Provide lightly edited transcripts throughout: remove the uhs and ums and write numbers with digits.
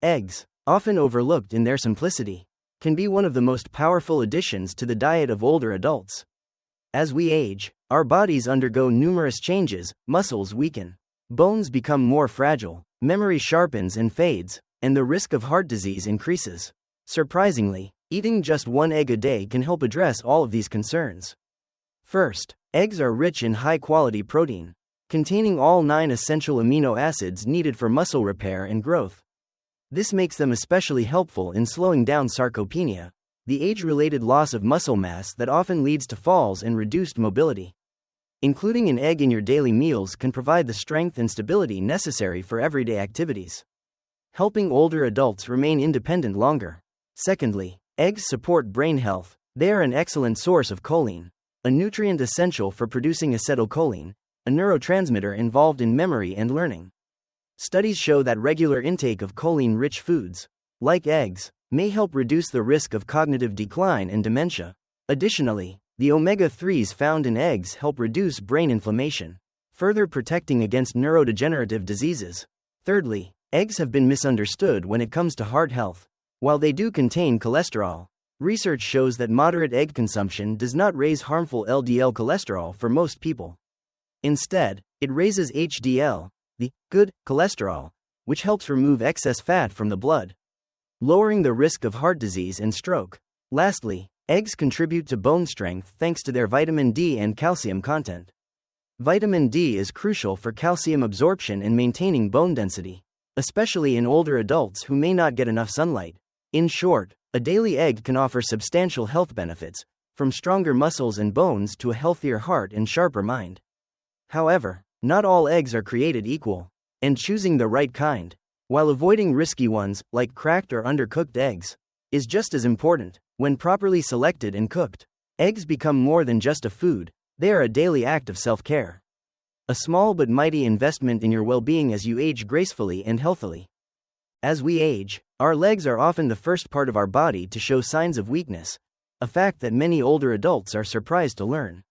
Eggs, often overlooked in their simplicity, can be one of the most powerful additions to the diet of older adults. As we age, our bodies undergo numerous changes, muscles weaken, bones become more fragile, memory sharpens and fades, and the risk of heart disease increases. Surprisingly, eating just one egg a day can help address all of these concerns. First, eggs are rich in high-quality protein, containing all 9 essential amino acids needed for muscle repair and growth. This makes them especially helpful in slowing down sarcopenia, the age-related loss of muscle mass that often leads to falls and reduced mobility. Including an egg in your daily meals can provide the strength and stability necessary for everyday activities, helping older adults remain independent longer. Secondly, eggs support brain health. They are an excellent source of choline, a nutrient essential for producing acetylcholine, a neurotransmitter involved in memory and learning. Studies show that regular intake of choline-rich foods, like eggs, may help reduce the risk of cognitive decline and dementia. Additionally, the omega-3s found in eggs help reduce brain inflammation, further protecting against neurodegenerative diseases. Thirdly, eggs have been misunderstood when it comes to heart health. While they do contain cholesterol, research shows that moderate egg consumption does not raise harmful LDL cholesterol for most people. Instead, it raises HDL, the good cholesterol, which helps remove excess fat from the blood, lowering the risk of heart disease and stroke. Lastly, eggs contribute to bone strength thanks to their vitamin D and calcium content. Vitamin D is crucial for calcium absorption and maintaining bone density, especially in older adults who may not get enough sunlight. In short, a daily egg can offer substantial health benefits, from stronger muscles and bones to a healthier heart and sharper mind. However, not all eggs are created equal, and choosing the right kind, while avoiding risky ones, like cracked or undercooked eggs, is just as important. When properly selected and cooked, eggs become more than just a food, they are a daily act of self-care. A small but mighty investment in your well-being as you age gracefully and healthily. As we age, our legs are often the first part of our body to show signs of weakness, a fact that many older adults are surprised to learn.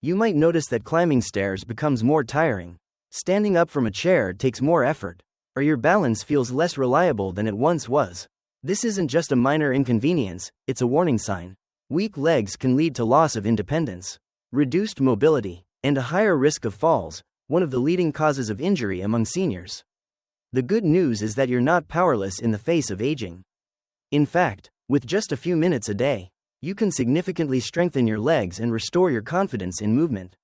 You might notice that climbing stairs becomes more tiring, standing up from a chair takes more effort, or your balance feels less reliable than it once was. This isn't just a minor inconvenience, it's a warning sign. Weak legs can lead to loss of independence, reduced mobility, and a higher risk of falls, one of the leading causes of injury among seniors. The good news is that you're not powerless in the face of aging. In fact, with just a few minutes a day, you can significantly strengthen your legs and restore your confidence in movement.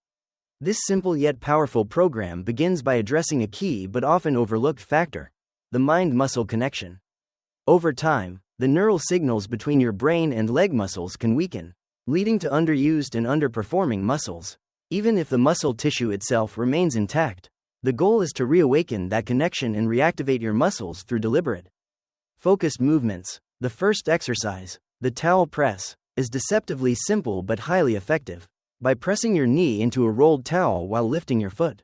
This simple yet powerful program begins by addressing a key but often overlooked factor: the mind-muscle connection. Over time, the neural signals between your brain and leg muscles can weaken, leading to underused and underperforming muscles. Even if the muscle tissue itself remains intact, the goal is to reawaken that connection and reactivate your muscles through deliberate, focused movements. The first exercise, the towel press, is deceptively simple but highly effective. By pressing your knee into a rolled towel while lifting your foot,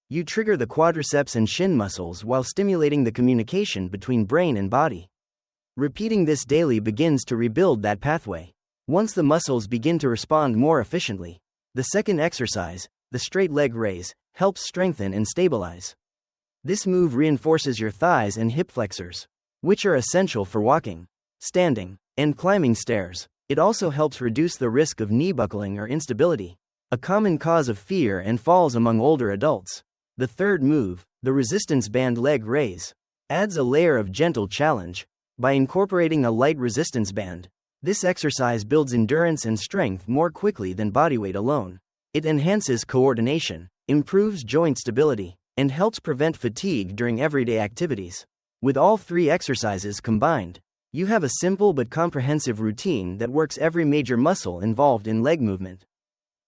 you trigger the quadriceps and shin muscles while stimulating the communication between brain and body. Repeating this daily begins to rebuild that pathway. Once the muscles begin to respond more efficiently, the second exercise, the straight leg raise, helps strengthen and stabilize. This move reinforces your thighs and hip flexors, which are essential for walking, standing, and climbing stairs. It also helps reduce the risk of knee buckling or instability, a common cause of fear and falls among older adults. The third move, the resistance band leg raise, adds a layer of gentle challenge. By incorporating a light resistance band, this exercise builds endurance and strength more quickly than bodyweight alone. It enhances coordination, improves joint stability, and helps prevent fatigue during everyday activities. With all three exercises combined, you have a simple but comprehensive routine that works every major muscle involved in leg movement.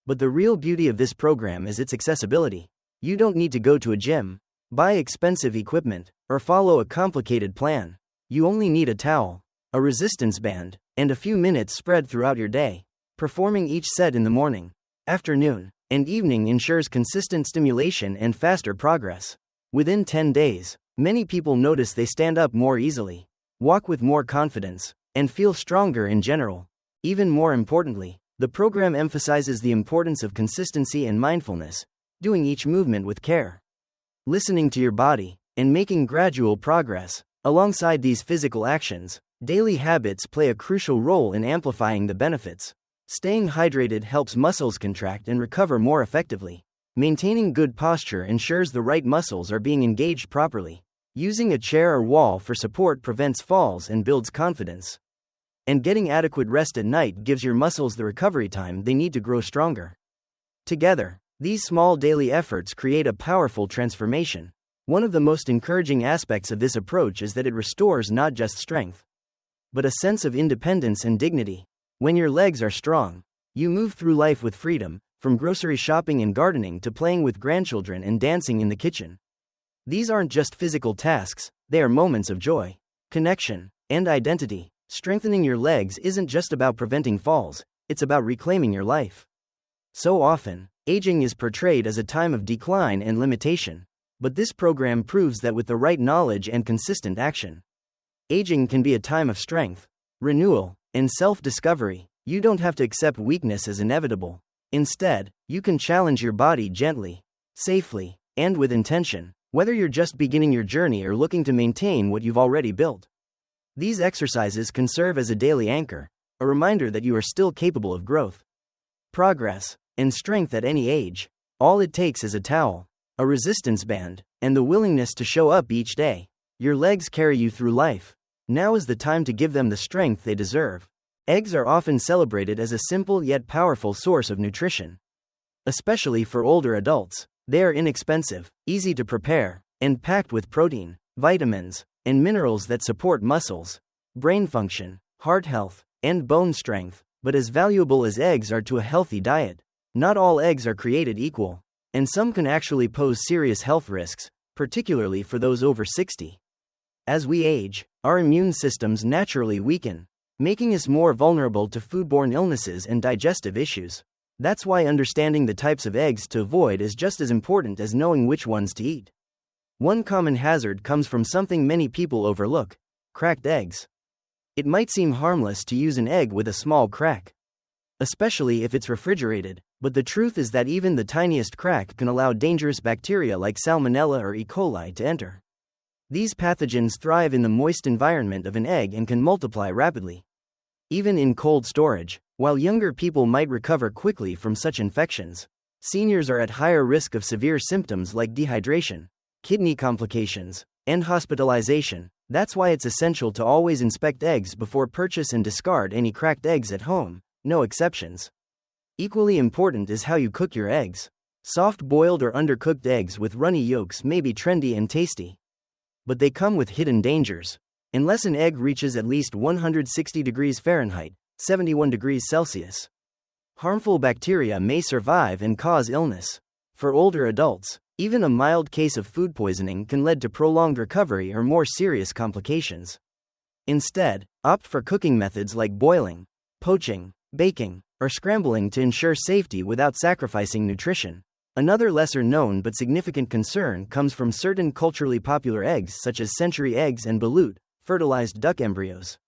But the real beauty of this program is its accessibility. You don't need to go to a gym, buy expensive equipment, or follow a complicated plan. You only need a towel, a resistance band, and a few minutes spread throughout your day. Performing each set in the morning, afternoon, and evening ensures consistent stimulation and faster progress. Within 10 days, many people notice they stand up more easily, walk with more confidence, and feel stronger in general. Even more importantly, the program emphasizes the importance of consistency and mindfulness, doing each movement with care, listening to your body, and making gradual progress. Alongside these physical actions, daily habits play a crucial role in amplifying the benefits. Staying hydrated helps muscles contract and recover more effectively. Maintaining good posture ensures the right muscles are being engaged properly. Using a chair or wall for support prevents falls and builds confidence. And getting adequate rest at night gives your muscles the recovery time they need to grow stronger. Together, these small daily efforts create a powerful transformation. One of the most encouraging aspects of this approach is that it restores not just strength, but a sense of independence and dignity. When your legs are strong, you move through life with freedom, from grocery shopping and gardening to playing with grandchildren and dancing in the kitchen. These aren't just physical tasks, they are moments of joy, connection, and identity. Strengthening your legs isn't just about preventing falls, it's about reclaiming your life. So often, aging is portrayed as a time of decline and limitation. But this program proves that with the right knowledge and consistent action, aging can be a time of strength, renewal, and self-discovery. You don't have to accept weakness as inevitable. Instead, you can challenge your body gently, safely, and with intention, whether you're just beginning your journey or looking to maintain what you've already built. These exercises can serve as a daily anchor, a reminder that you are still capable of growth, progress, and strength at any age. All it takes is a towel, a resistance band, and the willingness to show up each day. Your legs carry you through life. Now is the time to give them the strength they deserve. Eggs are often celebrated as a simple yet powerful source of nutrition. Especially for older adults, they are inexpensive, easy to prepare, and packed with protein, vitamins, and minerals that support muscles, brain function, heart health, and bone strength. But as valuable as eggs are to a healthy diet, not all eggs are created equal. And some can actually pose serious health risks, particularly for those over 60. As we age, our immune systems naturally weaken, making us more vulnerable to foodborne illnesses and digestive issues. That's why understanding the types of eggs to avoid is just as important as knowing which ones to eat. One common hazard comes from something many people overlook: cracked eggs. It might seem harmless to use an egg with a small crack, especially if it's refrigerated, but the truth is that even the tiniest crack can allow dangerous bacteria like Salmonella or E. coli to enter. These pathogens thrive in the moist environment of an egg and can multiply rapidly, even in cold storage. While younger people might recover quickly from such infections, seniors are at higher risk of severe symptoms like dehydration, kidney complications, and hospitalization. That's why it's essential to always inspect eggs before purchase and discard any cracked eggs at home, no exceptions. Equally important is how you cook your eggs. Soft-boiled or undercooked eggs with runny yolks may be trendy and tasty, but they come with hidden dangers. Unless an egg reaches at least 160 degrees Fahrenheit, 71 degrees Celsius, harmful bacteria may survive and cause illness. For older adults, even a mild case of food poisoning can lead to prolonged recovery or more serious complications. Instead, opt for cooking methods like boiling, poaching, baking, or scrambling to ensure safety without sacrificing nutrition. Another lesser-known but significant concern comes from certain culturally popular eggs such as century eggs and balut, fertilized duck embryos.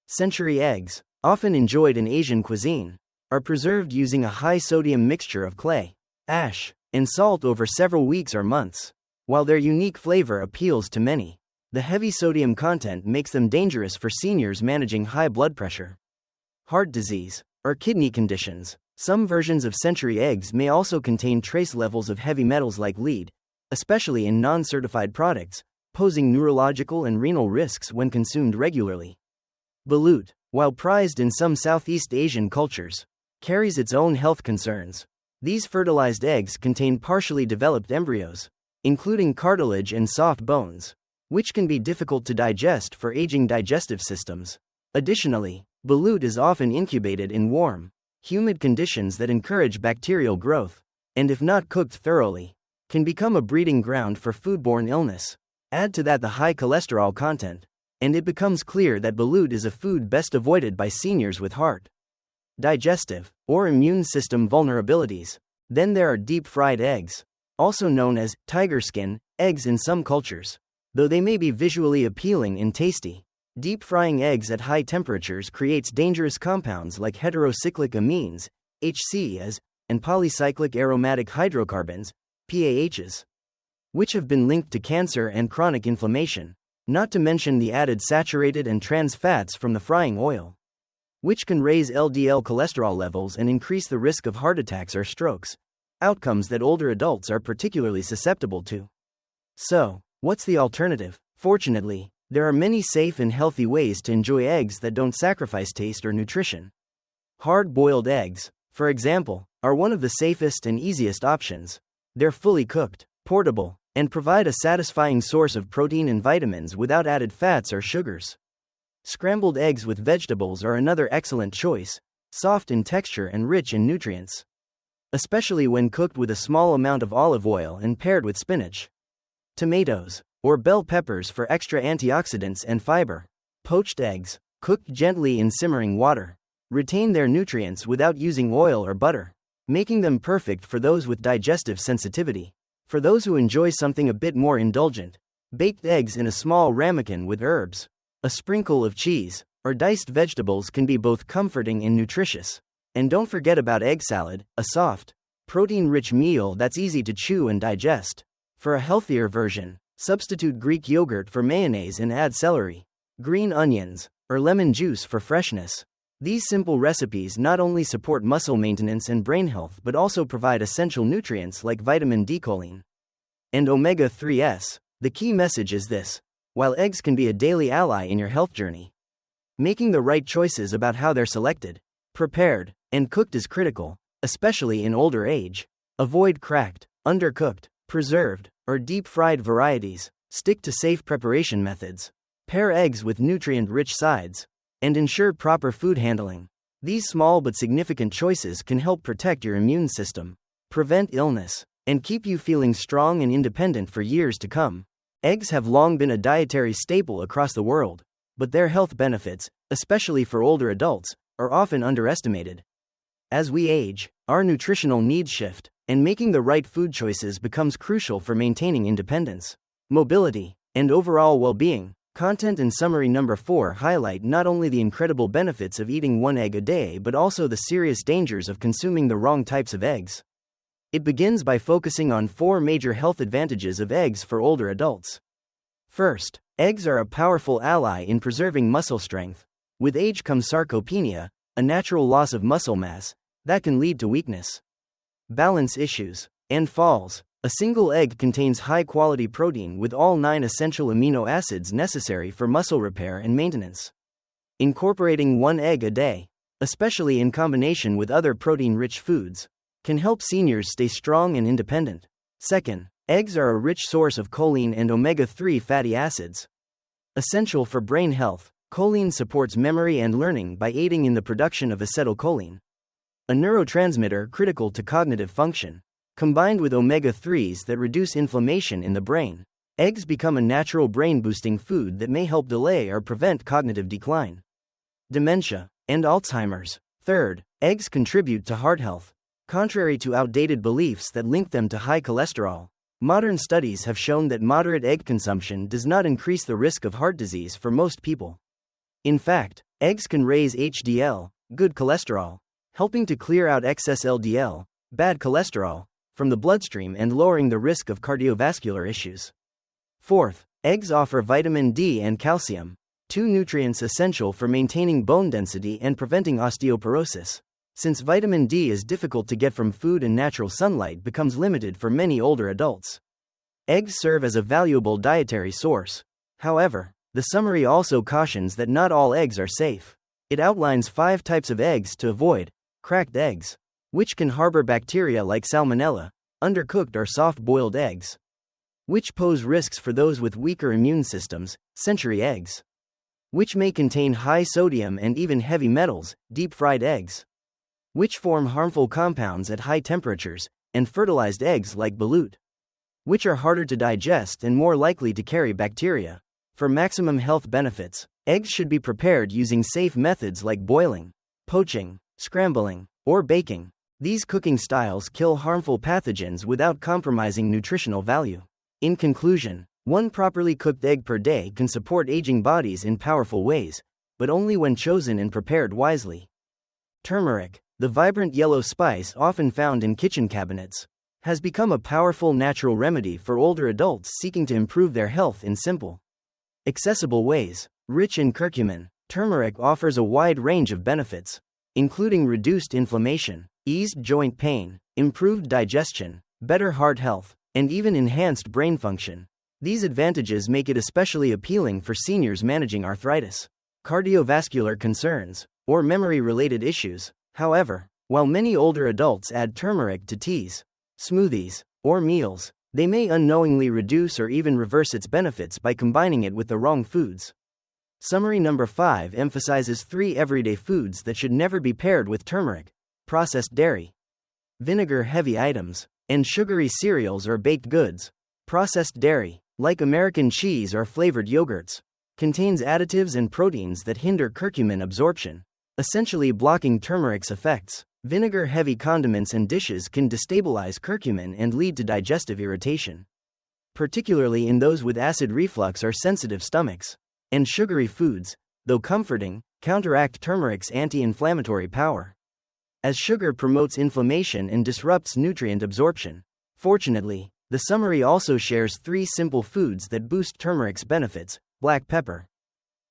Century eggs, often enjoyed in Asian cuisine, are preserved using a high-sodium mixture of clay, ash, and salt over several weeks or months. While their unique flavor appeals to many, the heavy sodium content makes them dangerous for seniors managing high blood pressure, heart disease, or kidney conditions. Some versions of century eggs may also contain trace levels of heavy metals like lead, especially in non-certified products, posing neurological and renal risks when consumed regularly. Balut, while prized in some Southeast Asian cultures, carries its own health concerns. These fertilized eggs contain partially developed embryos, including cartilage and soft bones, which can be difficult to digest for aging digestive systems. Additionally, balut is often incubated in warm, humid conditions that encourage bacterial growth, and if not cooked thoroughly, can become a breeding ground for foodborne illness. Add to that the high cholesterol content, and it becomes clear that balut is a food best avoided by seniors with heart, digestive, or immune system vulnerabilities. Then there are deep-fried eggs, also known as tiger skin eggs in some cultures. Though they may be visually appealing and tasty, deep frying eggs at high temperatures creates dangerous compounds like heterocyclic amines, HCs, and polycyclic aromatic hydrocarbons, PAHs, which have been linked to cancer and chronic inflammation. Not to mention the added saturated and trans fats from the frying oil, which can raise LDL cholesterol levels and increase the risk of heart attacks or strokes, outcomes that older adults are particularly susceptible to. So, what's the alternative? Fortunately, there are many safe and healthy ways to enjoy eggs that don't sacrifice taste or nutrition. Hard-boiled eggs, for example, are one of the safest and easiest options. They're fully cooked, portable, and provide a satisfying source of protein and vitamins without added fats or sugars. Scrambled eggs with vegetables are another excellent choice, soft in texture and rich in nutrients, especially when cooked with a small amount of olive oil and paired with spinach, tomatoes, or bell peppers for extra antioxidants and fiber. Poached eggs, cooked gently in simmering water, retain their nutrients without using oil or butter, making them perfect for those with digestive sensitivity. For those who enjoy something a bit more indulgent, baked eggs in a small ramekin with herbs, a sprinkle of cheese, or diced vegetables can be both comforting and nutritious. And don't forget about egg salad, a soft, protein-rich meal that's easy to chew and digest. For a healthier version, substitute Greek yogurt for mayonnaise and add celery, green onions, or lemon juice for freshness. These simple recipes not only support muscle maintenance and brain health but also provide essential nutrients like vitamin D, choline, and omega-3s. The key message is this: while eggs can be a daily ally in your health journey, making the right choices about how they're selected, prepared, and cooked is critical, especially in older age. Avoid cracked, undercooked, preserved, or deep-fried varieties. Stick to safe preparation methods. Pair eggs with nutrient-rich sides, and ensure proper food handling. These small but significant choices can help protect your immune system, prevent illness, and keep you feeling strong and independent for years to come. Eggs have long been a dietary staple across the world, but their health benefits, especially for older adults, are often underestimated. As we age, our nutritional needs shift, and making the right food choices becomes crucial for maintaining independence, mobility, and overall well-being. Content and summary number 4 highlight not only the incredible benefits of eating one egg a day but also the serious dangers of consuming the wrong types of eggs. It begins by focusing on 4 major health advantages of eggs for older adults. First, eggs are a powerful ally in preserving muscle strength. With age comes sarcopenia, a natural loss of muscle mass that can lead to weakness, balance issues, and falls. A single egg contains high-quality protein with all 9 essential amino acids necessary for muscle repair and maintenance. Incorporating one egg a day, especially in combination with other protein-rich foods, can help seniors stay strong and independent. Second, eggs are a rich source of choline and omega-3 fatty acids. Essential for brain health, choline supports memory and learning by aiding in the production of acetylcholine, a neurotransmitter critical to cognitive function. Combined with omega-3s that reduce inflammation in the brain, eggs become a natural brain-boosting food that may help delay or prevent cognitive decline, dementia, and Alzheimer's. Third, eggs contribute to heart health. Contrary to outdated beliefs that link them to high cholesterol, modern studies have shown that moderate egg consumption does not increase the risk of heart disease for most people. In fact, eggs can raise HDL, good cholesterol, helping to clear out excess LDL, bad cholesterol, from the bloodstream and lowering the risk of cardiovascular issues. Fourth, eggs offer vitamin D and calcium, 2 nutrients essential for maintaining bone density and preventing osteoporosis. Since vitamin D is difficult to get from food and natural sunlight becomes limited for many older adults, eggs serve as a valuable dietary source. However, the summary also cautions that not all eggs are safe. It outlines 5 types of eggs to avoid: cracked eggs, which can harbor bacteria like salmonella; undercooked or soft-boiled eggs, which pose risks for those with weaker immune systems; century eggs, which may contain high sodium and even heavy metals; deep-fried eggs, which form harmful compounds at high temperatures; and fertilized eggs like balut, which are harder to digest and more likely to carry bacteria. For maximum health benefits, eggs should be prepared using safe methods like boiling, poaching, scrambling, or baking. These cooking styles kill harmful pathogens without compromising nutritional value. In conclusion, one properly cooked egg per day can support aging bodies in powerful ways, but only when chosen and prepared wisely. Turmeric, the vibrant yellow spice often found in kitchen cabinets, has become a powerful natural remedy for older adults seeking to improve their health in simple, Accessible ways. Rich in curcumin, turmeric offers a wide range of benefits, including reduced inflammation, eased joint pain, improved digestion, better heart health, and even enhanced brain function. These advantages make it especially appealing for seniors managing arthritis, cardiovascular concerns, or memory-related issues. However, while many older adults add turmeric to teas, smoothies, or meals, they may unknowingly reduce or even reverse its benefits by combining it with the wrong foods. Summary number 5 emphasizes 3 everyday foods that should never be paired with turmeric: processed dairy, vinegar-heavy items, and sugary cereals or baked goods. Processed dairy, like American cheese or flavored yogurts, contains additives and proteins that hinder curcumin absorption, essentially blocking turmeric's effects. Vinegar-heavy condiments and dishes can destabilize curcumin and lead to digestive irritation, particularly in those with acid reflux or sensitive stomachs. And sugary foods, though comforting, counteract turmeric's anti-inflammatory power, as sugar promotes inflammation and disrupts nutrient absorption. Fortunately, the summary also shares 3 simple foods that boost turmeric's benefits: black pepper,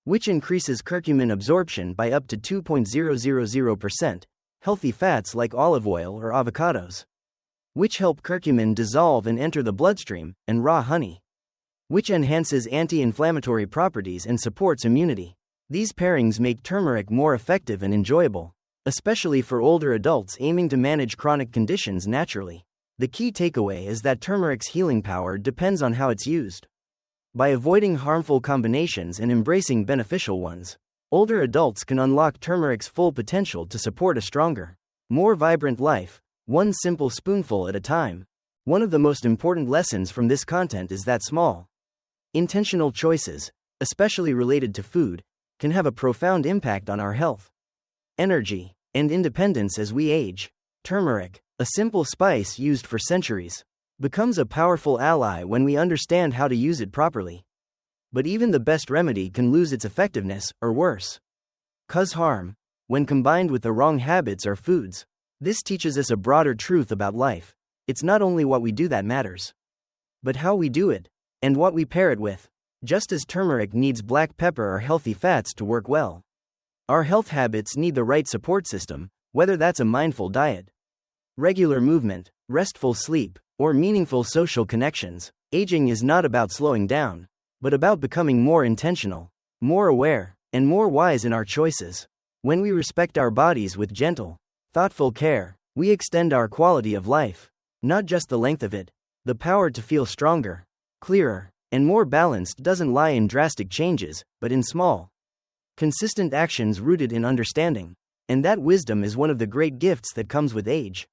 which increases curcumin absorption by up to 2.000%, healthy fats like olive oil or avocados, which help curcumin dissolve and enter the bloodstream, and raw honey, which enhances anti-inflammatory properties and supports immunity. These pairings make turmeric more effective and enjoyable, especially for older adults aiming to manage chronic conditions naturally. The key takeaway is that turmeric's healing power depends on how it's used. By avoiding harmful combinations and embracing beneficial ones, older adults can unlock turmeric's full potential to support a stronger, more vibrant life, one simple spoonful at a time. One of the most important lessons from this content is that small, intentional choices, especially related to food, can have a profound impact on our health, energy, and independence as we age. Turmeric, a simple spice used for centuries, becomes a powerful ally when we understand how to use it properly. But even the best remedy can lose its effectiveness, or worse, cause harm, when combined with the wrong habits or foods. This teaches us a broader truth about life. It's not only what we do that matters, but how we do it, and what we pair it with. Just as turmeric needs black pepper or healthy fats to work well, our health habits need the right support system, whether that's a mindful diet, regular movement, restful sleep, or meaningful social connections. Aging is not about slowing down, but about becoming more intentional, more aware, and more wise in our choices. When we respect our bodies with gentle, thoughtful care, we extend our quality of life, not just the length of it. The power to feel stronger, clearer, and more balanced doesn't lie in drastic changes, but in small, consistent actions rooted in understanding. And that wisdom is one of the great gifts that comes with age.